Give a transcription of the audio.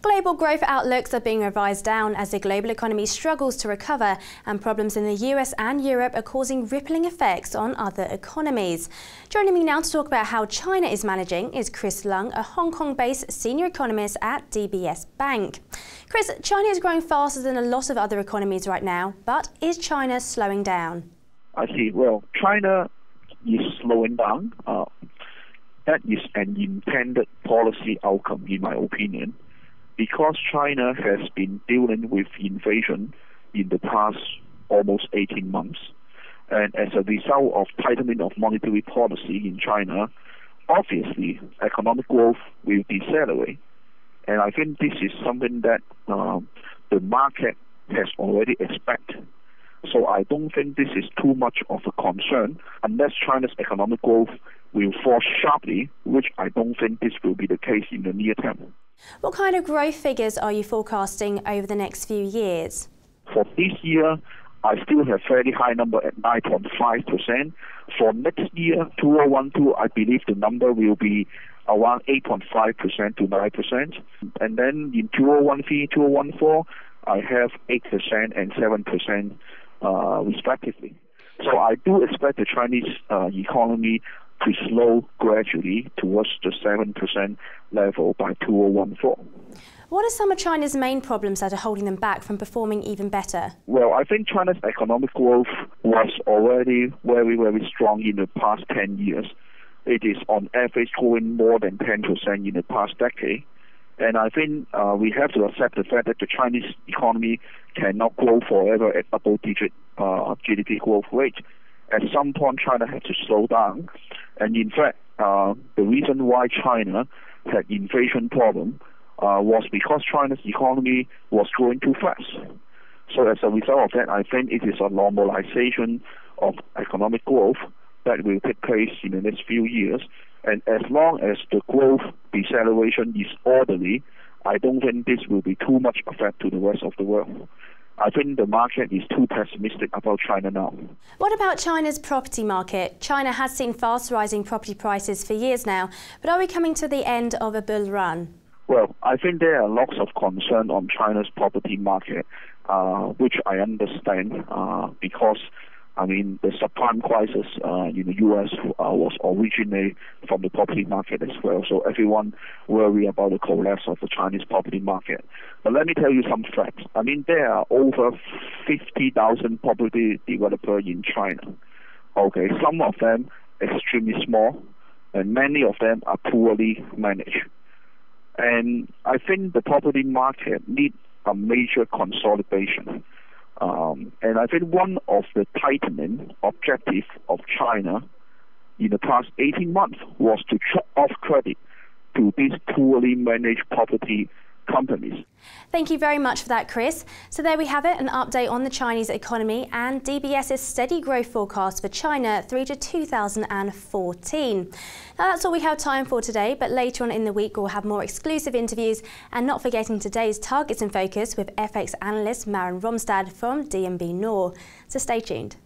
Global growth outlooks are being revised down as the global economy struggles to recover, and problems in the US and Europe are causing rippling effects on other economies. Joining me now to talk about how China is managing is Chris Leung, a Hong Kong-based senior economist at DBS Bank. Chris, China is growing faster than a lot of other economies right now, but is China slowing down? I see. Well, China is slowing down. That is an intended policy outcome, in my opinion, because China has been dealing with inflation in the past almost 18 months. And as a result of tightening of monetary policy in China, obviously economic growth will decelerate. And I think this is something that the market has already expected. So I don't think this is too much of a concern unless China's economic growth will fall sharply, which I don't think this will be the case in the near term. What kind of growth figures are you forecasting over the next few years? For this year, I still have fairly high number at 9.5%. For next year, 2012, I believe the number will be around 8.5% to 9%. And then in 2013, 2014, I have 8% and 7% respectively. So I do expect the Chinese economy to slow gradually towards the 7% level by 2014. What are some of China's main problems that are holding them back from performing even better? Well, I think China's economic growth was already very, very strong in the past 10 years. It is on average growing more than 10% in the past decade. And I think we have to accept the fact that the Chinese economy cannot grow forever at double-digit GDP growth rate. At some point, China had to slow down. And in fact, the reason why China had inflation problem was because China's economy was growing too fast. So as a result of that, I think it is a normalization of economic growth that will take place in the next few years. And as long as the growth deceleration is orderly, I don't think this will be too much effect to the rest of the world. I think the market is too pessimistic about China now. What about China's property market? China has seen fast rising property prices for years now, but are we coming to the end of a bull run? Well, I think there are lots of concern on China's property market, which I understand because I mean, the subprime crisis in the U.S. was originated from the property market as well. So everyone worry about the collapse of the Chinese property market. But let me tell you some facts. I mean, there are over 50,000 property developers in China. Okay, some of them extremely small, and many of them are poorly managed. And I think the property market needs a major consolidation. And I think one of the tightening objectives of China in the past 18 months was to chop off credit to these poorly managed property companies. Thank you very much for that, Chris. So there we have it, an update on the Chinese economy and DBS's steady growth forecast for China through to 2014. Now that's all we have time for today, but later on in the week we'll have more exclusive interviews, and not forgetting today's Targets in Focus with FX analyst Maren Romstad from DNB Nor. So stay tuned.